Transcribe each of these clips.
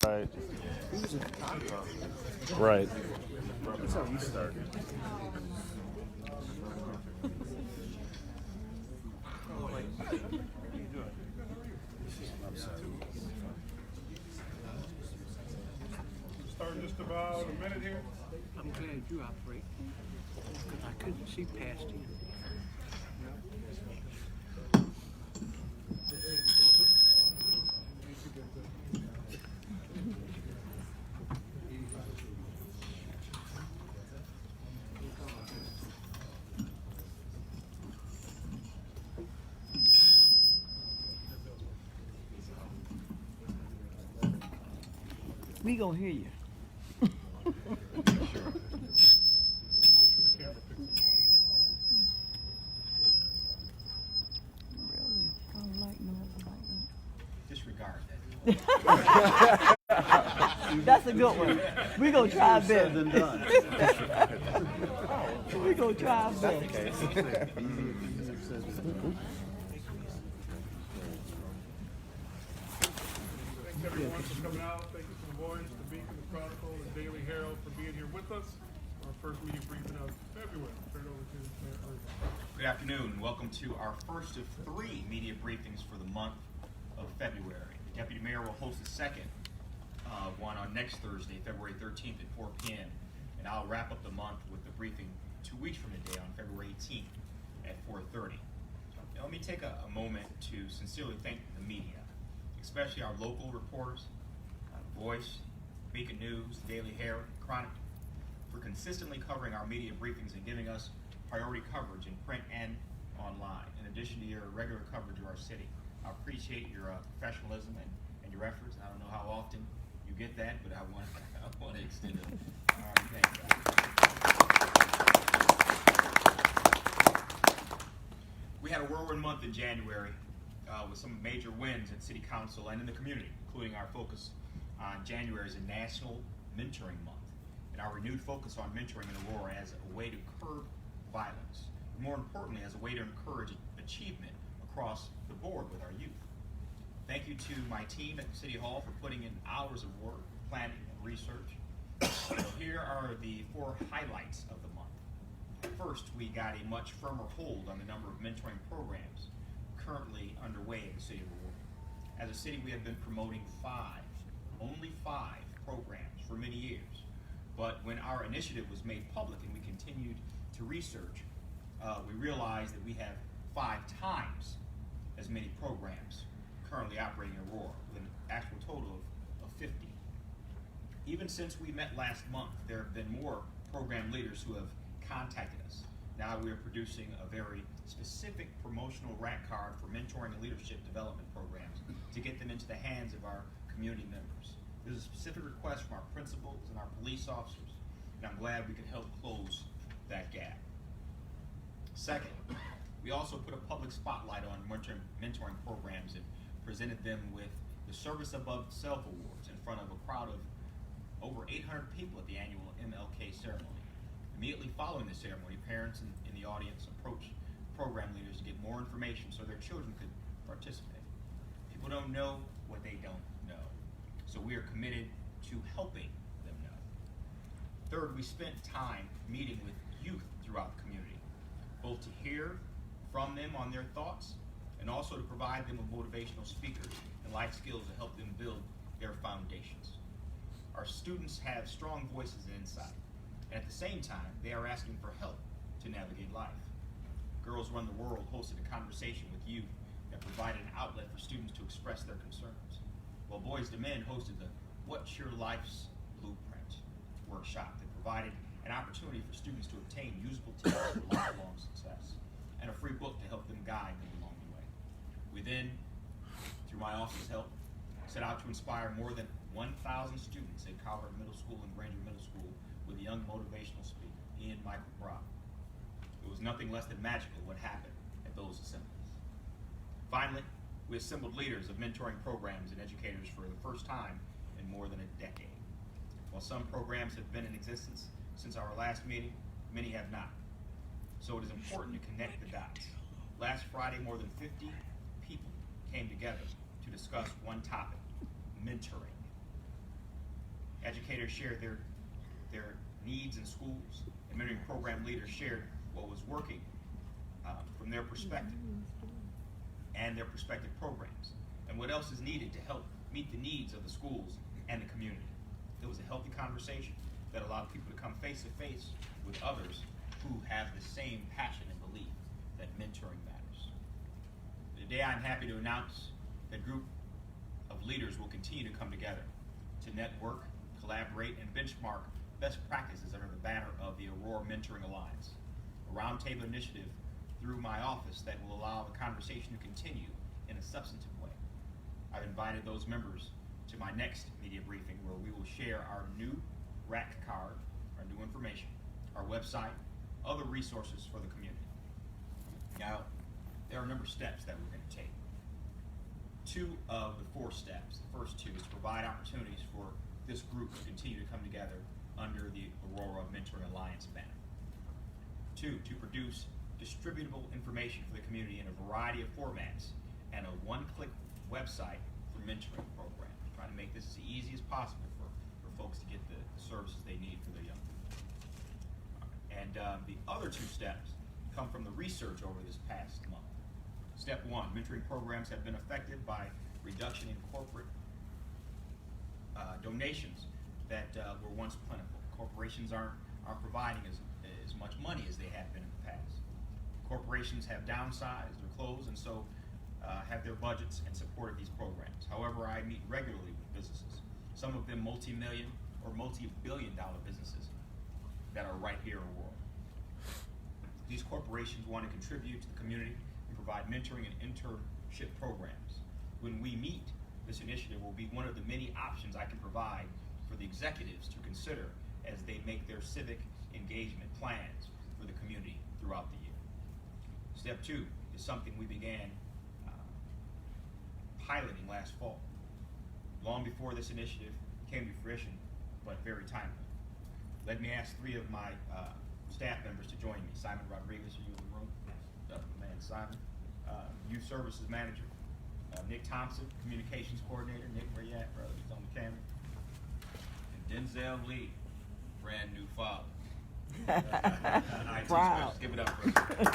Right. He was a photographer. Right. That's how he started. Start just about a minute here. I'm glad you operate, because I couldn't see past you. We gonna hear you. Make sure the camera picks Really? I don't like noise Disregard like that. That's a good one. We gonna try our Said best. and done. We gonna try our best. Thanks everyone for coming out. Thank you to the Voice, the Beacon, the Chronicle, the Daily Herald for being here with us. Our first media briefing of February. Turn it over to Mayor Irvin. Good afternoon, and welcome to our first of 3 media briefings for the month of February. The Deputy Mayor will host the second one on next Thursday, February 13th at 4 p.m. And I'll wrap up the month with the briefing 2 weeks from today on February 18th at 4:30. Now, let me take a moment to sincerely thank the media, especially our local reporters, Voice, Beacon News, Daily Herald, Chronicle, for consistently covering our media briefings and giving us priority coverage in print and online, in addition to your regular coverage of our city. I appreciate your professionalism and your efforts. I don't know how often you get that, but I want to extend it. Thank you. We had a whirlwind month in January with some major wins at City Council and in the community, including our focus on January as a National Mentoring Month, and our renewed focus on mentoring in Aurora as a way to curb violence, and more importantly, as a way to encourage achievement across the board with our youth. Thank you to my team at City Hall for putting in hours of work, planning, and research. So here are the 4 highlights of the month. First, we got a much firmer hold on the number of mentoring programs currently underway in the city of Aurora. As a city, we have been promoting only 5 programs for many years. But when our initiative was made public and we continued to research, we realized that we have 5 times as many programs currently operating in Aurora, with an actual total of 50. Even since we met last month, there have been more program leaders who have contacted us. Now we are producing a very specific promotional rack card for mentoring and leadership development programs to get them into the hands of our community members. There's a specific request from our principals and our police officers, and I'm glad we can help close that gap. Second, we also put a public spotlight on mentoring programs and presented them with the Service Above Self Awards in front of a crowd of over 800 people at the annual MLK ceremony. Immediately following the ceremony, parents in the audience approached program leaders to get more information so their children could participate. People don't know what they don't know, so we are committed to helping them know. Third, we spent time meeting with youth throughout the community, both to hear from them on their thoughts and also to provide them with motivational speakers and life skills to help them build their foundations. Our students have strong voices and insight, and at the same time, they are asking for help to navigate life. Girls Run the World hosted a conversation with youth that provided an outlet for students to express their concerns, while Boys to Men hosted the What's Your Life's Blueprint workshop that provided an opportunity for students to obtain usable tips for lifelong success and a free book to help them guide them along the way. We then, through my office's help, set out to inspire more than 1,000 students at Calvert Middle School and Granger Middle School with a young motivational speaker, Ian Michael Brock. It was nothing less than magical what happened at those assemblies. Finally, we assembled leaders of mentoring programs and educators for the first time in more than a decade. While some programs have been in existence since our last meeting, many have not. So it is important to connect the dots. Last Friday, more than 50 people came together to discuss one topic: mentoring. Educators shared their needs in schools, and mentoring program leaders shared what was working from their perspective and their prospective programs, and what else is needed to help meet the needs of the schools and the community. It was a healthy conversation that allowed people to come face to face with others who have the same passion and belief that mentoring matters. Today I'm happy to announce that a group of leaders will continue to come together to network, collaborate, and benchmark best practices under the banner of the Aurora Mentoring Alliance, a roundtable initiative through my office that will allow the conversation to continue in a substantive way. I've invited those members to my next media briefing, where we will share our new rack card, our new information, our website, other resources for the community. Now, there are a number of steps that we're going to take. 2 of the 4 steps, the first 2, is to provide opportunities for this group to continue to come together under the Aurora Mentoring Alliance banner. 2, to produce distributable information for the community in a variety of formats and a one-click website for mentoring programs, trying to make this as easy as possible for folks to get the services they need for their young people. And the other 2 steps come from the research over this past month. Step 1, mentoring programs have been affected by reduction in corporate donations that were once plentiful. Corporations aren't providing as much money as they have been in the past. Corporations have downsized or closed, and so have their budgets and supported these programs. However, I meet regularly with businesses, some of them multi-million or multi-billion-dollar businesses that are right here in Aurora. These corporations want to contribute to the community and provide mentoring and internship programs. When we meet, this initiative will be one of the many options I can provide for the executives to consider as they make their civic engagement plans for the community throughout the year. Step 2 is something we began piloting last fall, long before this initiative came to fruition, but very timely. Let me ask 3 of my staff members to join me. Simon Rodriguez, are you in the room? Man, Simon. Youth Services Manager. Nick Thompson, Communications Coordinator. Nick, where you at, brother? He's on the camera. And Denzel Lee, brand new father. IT Proud. specialist. Give it up for us.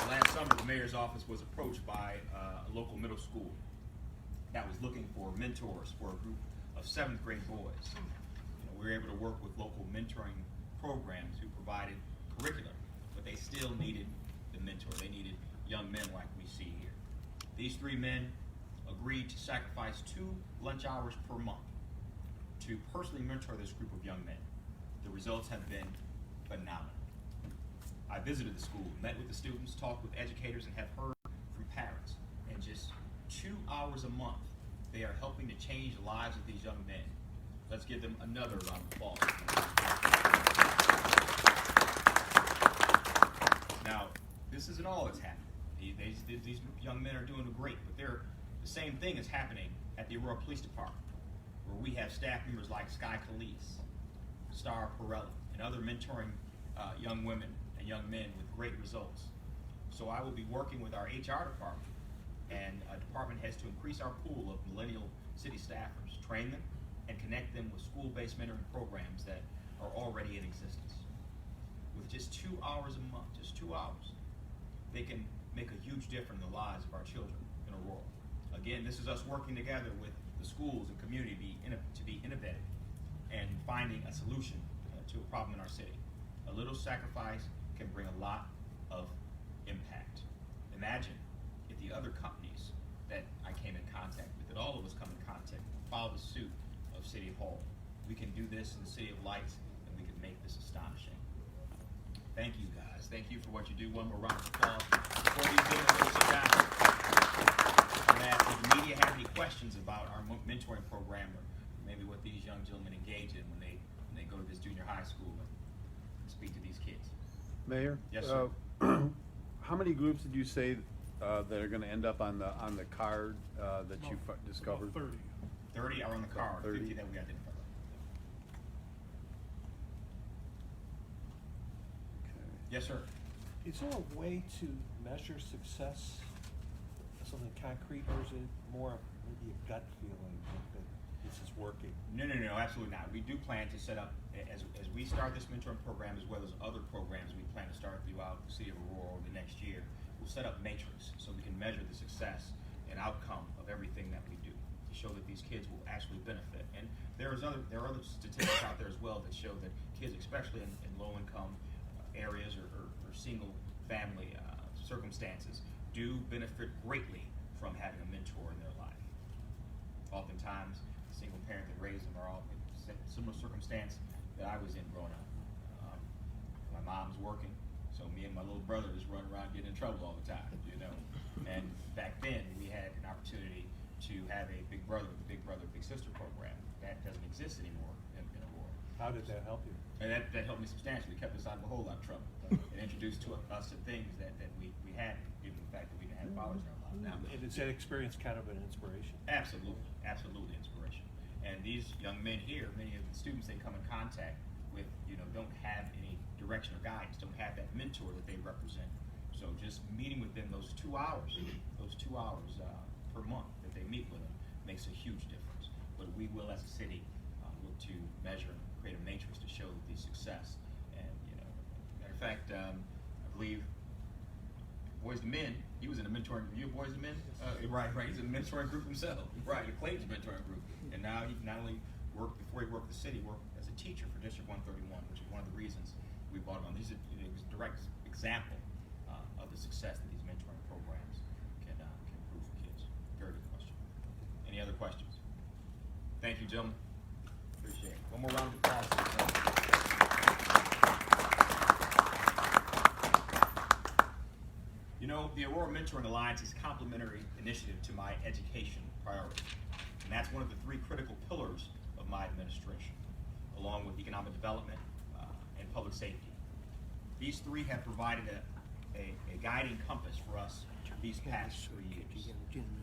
Last summer, the mayor's office was approached by a local middle school that was looking for mentors for a group of 7th grade boys. We were able to work with local mentoring programs who provided curriculum, but they still needed the mentor. They needed young men like we see here. These 3 men agreed to sacrifice 2 lunch hours per month to personally mentor this group of young men. The results have been phenomenal. I visited the school, met with the students, talked with educators, and have heard from parents. In just 2 hours a month, they are helping to change the lives of these young men. Let's give them another round of applause. Now, this isn't all that's happening. These young men are doing great, but the same thing is happening at the Aurora Police Department, where we have staff members like Sky Calise, Star Perella, and other mentoring young women and young men with great results. So I will be working with our HR department and department heads to increase our pool of millennial city staffers, train them, and connect them with school-based mentoring programs that are already in existence. With just 2 hours a month, just 2 hours, they can make a huge difference in the lives of our children in Aurora. Again, this is us working together with the schools and community to be innovative and finding a solution to a problem in our city. A little sacrifice can bring a lot of impact. Imagine if the other companies that I came in contact with, that all of us come in contact with, follow the suit of City Hall. We can do this in the City of Lights, and we can make this astonishing. Thank you, guys. Thank you for what you do. One more round of applause. Before you sit down, I'm going to ask if the media have any questions about our mentoring program, or maybe what these young gentlemen engage in when they go to this junior high school and speak to these kids. Mayor? Yes, sir. How many groups did you say that are going to end up on the card that you discovered? About 30. 30 are on the card, 30. 50 that we identified. Okay. Yes, sir. Is there a way to measure success, something concrete, or is it more maybe a gut feeling that this is working? No, absolutely not. We do plan to set up, as we start this mentoring program as well as other programs we plan to start throughout the city of Aurora over the next year, we'll set up matrix so we can measure the success and outcome of everything that we do to show that these kids will actually benefit. And there are other statistics out there as well that show that kids, especially in low-income areas or single family circumstances, do benefit greatly from having a mentor in their life. Oftentimes, the single parent that raised them are all in similar circumstance that I was in growing up. My mom's working, so me and my little brother just run around getting in trouble all the time, you know. And back then, we had an opportunity to have a big brother, big sister program. That doesn't exist anymore in Aurora. How did that help you? And that helped me substantially. It kept us out of a whole lot of trouble. It introduced us to things that we had, given the fact that we didn't have fathers in our life. Now, And is that experience kind of an inspiration? absolutely inspiration. And these young men here, many of the students they come in contact with, don't have any direction or guidance, don't have that mentor that they represent. So just meeting with them those 2 hours per month that they meet with them makes a huge difference. But we will, as a city, look to measure and create a matrix to show the success. And matter of fact, I believe Boys to Men, he was in a mentoring group. You have Boys to Men? Right. He's in a mentoring group himself. Right, a Clayton's mentoring group. And now he not only worked, before he worked with the city, worked as a teacher for District 131, which is one of the reasons we brought him on. These are a direct example of the success that these mentoring programs can prove for kids. Very good question. Any other questions? Thank you, gentlemen. Appreciate it. One more round of applause. The Aurora Mentoring Alliance is a complementary initiative to my education priorities. And that's one of the 3 critical pillars of my administration, along with economic development and public safety. These 3 have provided a guiding compass for us these past 3 years.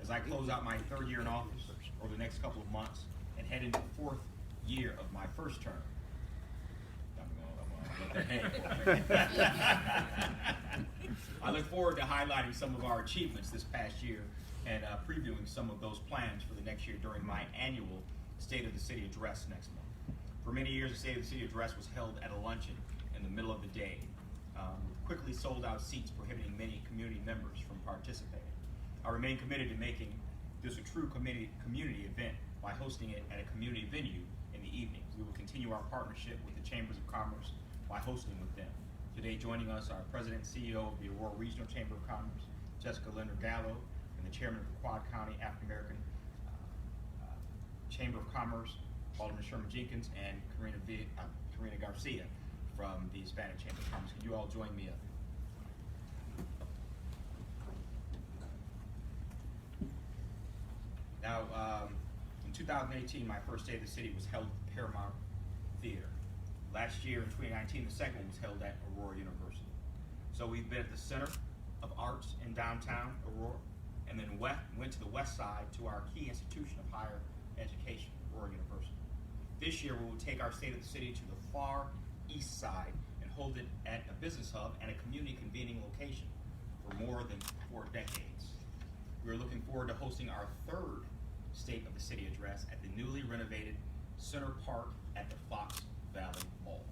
As I close out my 3rd year in office over the next couple of months and head into the 4th year of my first term, I look forward to highlighting some of our achievements this past year and previewing some of those plans for the next year during my annual State of the City Address next month. For many years, the State of the City Address was held at a luncheon in the middle of the day, with quickly sold out seats prohibiting many community members from participating. I remain committed to making this a true community event by hosting it at a community venue in the evenings. We will continue our partnership with the Chambers of Commerce by hosting with them. Today joining us are President and CEO of the Aurora Regional Chamber of Commerce, Jessica Linder Gallo, and the Chairman of the Quad County African American Chamber of Commerce, Alderman Sherman Jenkins, and Karina Garcia from the Hispanic Chamber of Commerce. Can you all join me up? Now, in 2018, my first day of the city was held at the Paramount Theater. Last year, in 2019, the second one was held at Aurora University. So we've been at the Center of Arts in downtown Aurora, and then went to the west side to our key institution of higher education, Aurora University. This year, we will take our State of the City to the far east side and hold it at a business hub and a community convening location for more than 4 decades. We are looking forward to hosting our 3rd State of the City address at the newly renovated Center Park at the Fox Valley Mall.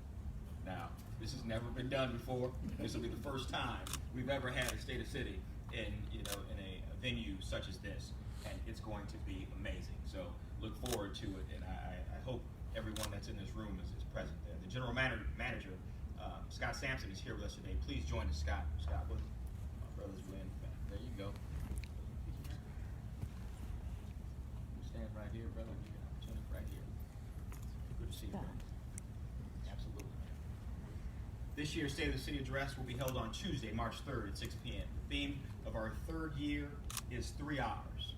Now, this has never been done before. This will be the first time we've ever had a State of City in a venue such as this, and it's going to be amazing. So look forward to it, and I hope everyone that's in this room is present there. The General Manager, Scott Sampson, is here with us today. Please join us, Scott. Scott, with my brothers win. There you go. Stand right here, brother. You got opportunity right here. Good to see you, brother. Absolutely. This year's State of the City Address will be held on Tuesday, March 3rd at 6 p.m. The theme of our 3rd year is 3 R's: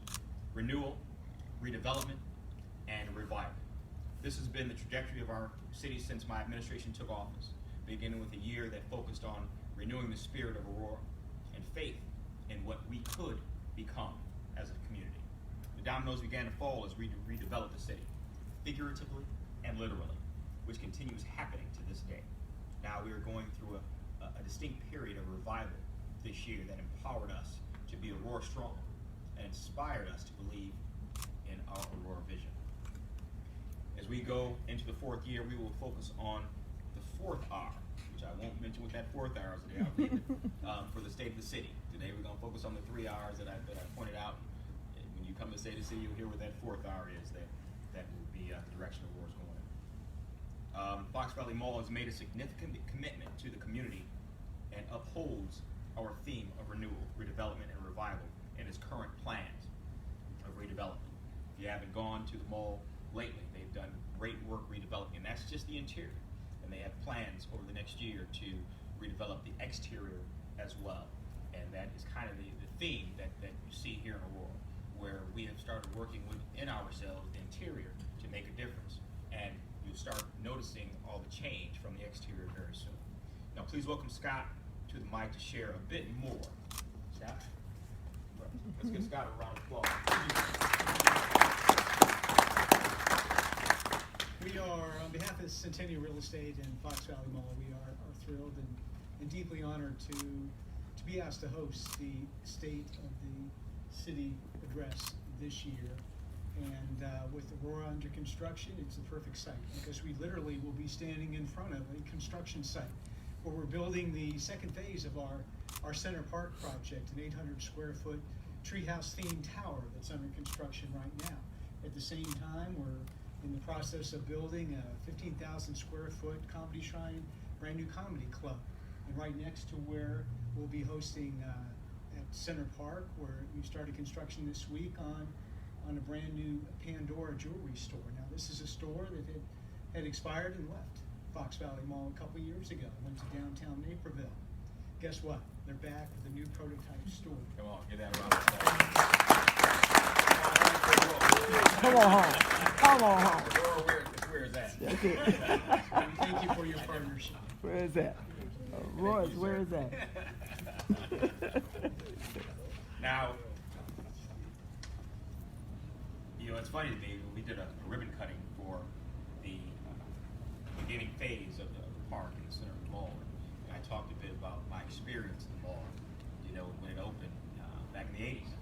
renewal, redevelopment, and revival. This has been the trajectory of our city since my administration took office, beginning with a year that focused on renewing the spirit of Aurora and faith in what we could become as a community. The dominoes began to fall as we redeveloped the city, figuratively and literally, which continues happening to this day. Now we are going through a distinct period of revival this year that empowered us to be Aurora strong and inspired us to believe As we go into the fourth year, we will focus on the fourth R, which I won't mention what that fourth R is today. I'll leave it for the state of the city. Today we're going to focus on the 3 R's that I pointed out. And when you come to state of the city, you'll hear what that fourth R is. That will be the direction the war's going in. Fox Valley Mall has made a significant commitment to the community and upholds our theme of renewal, redevelopment, and revival in its current plans of redevelopment. If you haven't gone to the mall lately, they've done great work redeveloping, and that's just the interior. And they have plans over the next year to redevelop the exterior as well. And that is kind of the theme that you see here in Aurora, where we have started working within ourselves, the interior, to make a difference. And you'll start noticing all the change from the exterior very soon. Now please welcome Scott to the mic to share a bit more. Scott? Let's give Scott a round of applause. We are, on behalf of Centennial Real Estate and Fox Valley Mall, we are thrilled and deeply honored to be asked to host the State of the City Address this year. And with Aurora under construction, it's the perfect site because we literally will be standing in front of a construction site where we're building the second phase of our Center Park project, an 800 square foot treehouse themed tower that's under construction right now. At the same time, we're in the process of building a 15,000 square foot Comedy Shrine brand new comedy club. And right next to where we'll be hosting at Center Park, where we started construction this week on a brand new Pandora jewelry store. Now this is a store that had expired and left Fox Valley Mall a couple years ago, went to downtown Naperville. Guess what? They're back with a new prototype store. Come on, give that a round of applause. Come on home. Come on home. Aurora, where is that? That's it. And thank you for your partnership. Where is that? Royce, where is that? Now, you know, it's funny to me, we did a ribbon cutting for the beginning phase of the park in the center of the mall. And I talked a bit about my experience in the mall, you know, when it opened back in the 80s.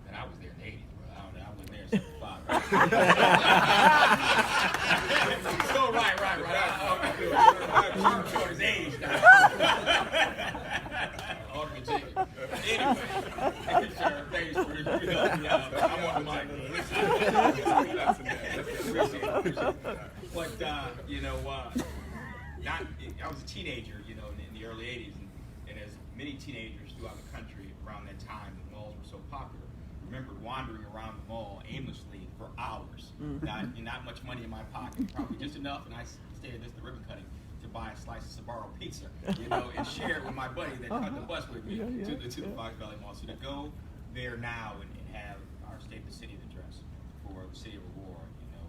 And I was there in the 80s, but I wasn't there in 75, right? So, right. I'm short his age now. Anyway, sir, thanks for I'm on the mic. But, you know, I was a teenager, you know, in the early 80s, and as many teenagers throughout the country around that time, the malls were so popular. I remember wandering around the mall aimlessly for hours. Not much money in my pocket, probably just enough, and I stayed at the ribbon cutting to buy a slice of Sbarro pizza, you know, and share it with my buddy that cut the bus with me to the Fox Valley Mall. So to go there now and have our State of the City address for the city of Aurora, you know,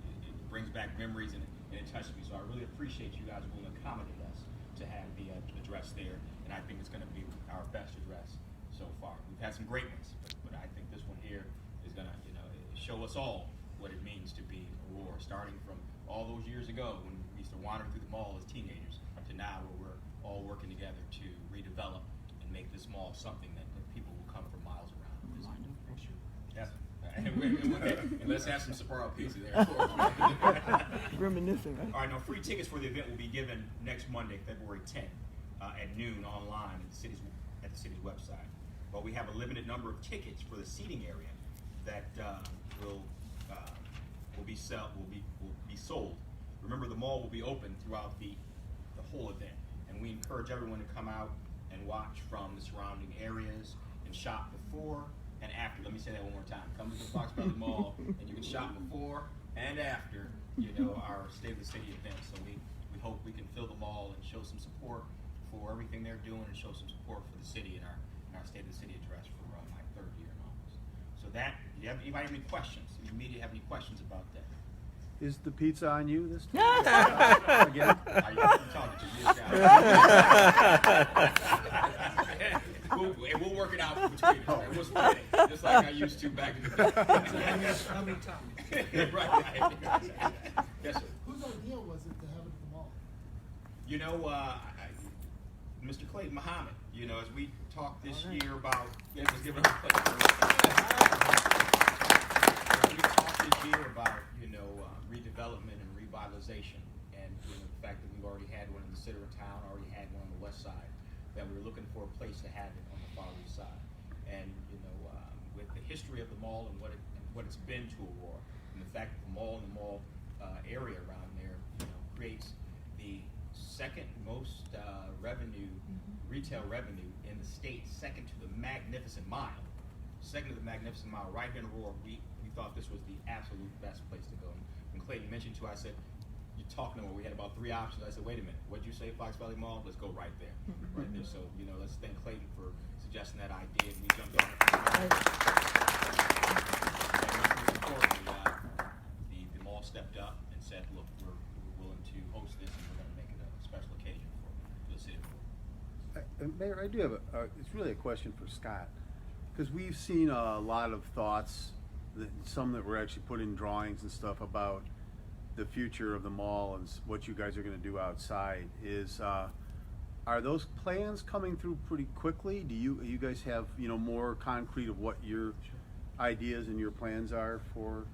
it brings back memories and it touched me. So I really appreciate you guys willing to accommodate us to have the address there, and I think it's going to be our best address so far. We've had some great ones, but I think this one here is going to, you know, show us all what it means to be Aurora, starting from all those years ago when we used to wander through the mall as teenagers to now where we're all working together to redevelop and make this mall something that people will come from miles around. Yes. And let's have some Sbarro pizza there. Of course. Reminiscing, right? All right, now free tickets for the event will be given next Monday, February 10th, at noon online at the city's website. But we have a limited number of tickets for the seating area that will be sold. Remember, the mall will be open throughout the whole event, and we encourage everyone to come out and watch from the surrounding areas and shop before and after. Let me say that one more time. Come to the Fox Valley Mall, and you can shop before and after, you know, our State of the City event. So we hope we can fill the mall and show some support for everything they're doing and show some support for the city in our State of the City address for my third year in office. So that, anybody have any questions? Any media have any questions about that? Is the pizza on you this time? Again? Are you talking to me? We'll work it out between us. Right? We'll split it, just like I used to back in the day. How many times? Right. Yes, sir. Whose idea was it to have it at the mall? You know, Mr. Clayton Muhammad, you know, as we talk talked this year about, yeah, just give it a play. We talked this year about, redevelopment and revitalization, and the fact that we've already had one in the center of town, already had one on the west side, that we were looking for a place to have it on the far east side. And, with the history of the mall and what it's been to Aurora, and the fact that the mall and the mall area around there, creates the second most retail revenue in the state, second to the Magnificent Mile. Second to the Magnificent Mile, right here in Aurora, we thought this was the absolute best place to go. And when Clayton mentioned to, I said, you're talking about, we had about 3 options. I said, wait a minute, what'd you say, Fox Valley Mall? Let's go right there. Right there. So, let's thank Clayton for suggesting that idea, and we jumped on it. And most importantly, the mall stepped up and said, look, we're willing to host this, and we're going to make it a special occasion for the city of Aurora. Mayor, I do have it's really a question for Scott, because we've seen a lot of thoughts, some that were actually put in drawings and stuff about the future of the mall and what you guys are going to do outside. Are those plans coming through pretty quickly? Do you guys have more concrete of what your ideas and your plans are for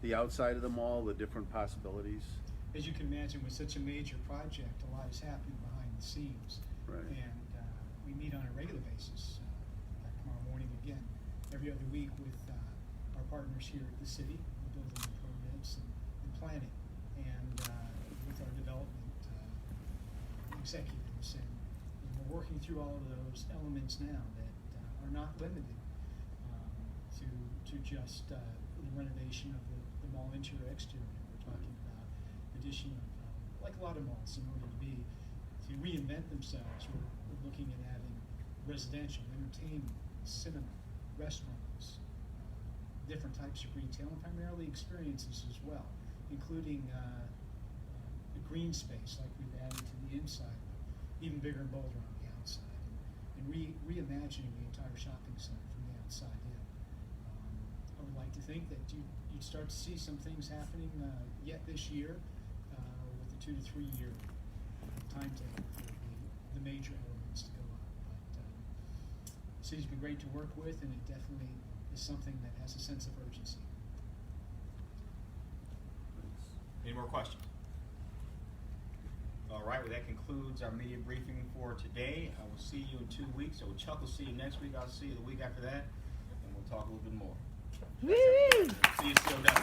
the outside of the mall, the different possibilities? As you can imagine, with such a major project, a lot is happening behind the scenes. Right. And we meet on a regular basis, tomorrow morning again, every other week with our partners here at the city, the building and permits and planning, and with our development executives. And we're working through all of those elements now that are not limited to just the renovation of the mall interior exterior. We're talking about addition of, like a lot of malls, in order to reinvent themselves, we're looking at adding residential, entertainment, cinema, restaurants, different types of retail, and primarily experiences as well, including the green space like we've added to the inside, but even bigger and bolder on the outside, and reimagining the entire shopping center from the outside in. I would like to think that you'd start to see some things happening yet this year with a 2 to 3 year timetable for the major elements to go on. But the city's been great to work with, and it definitely is something that has a sense of urgency. Any more questions? All right, well, that concludes our media briefing for today. I will see you in 2 weeks. So Chuck will see you next week. I'll see you the week after that, and we'll talk a little bit more. Woo! See you still down.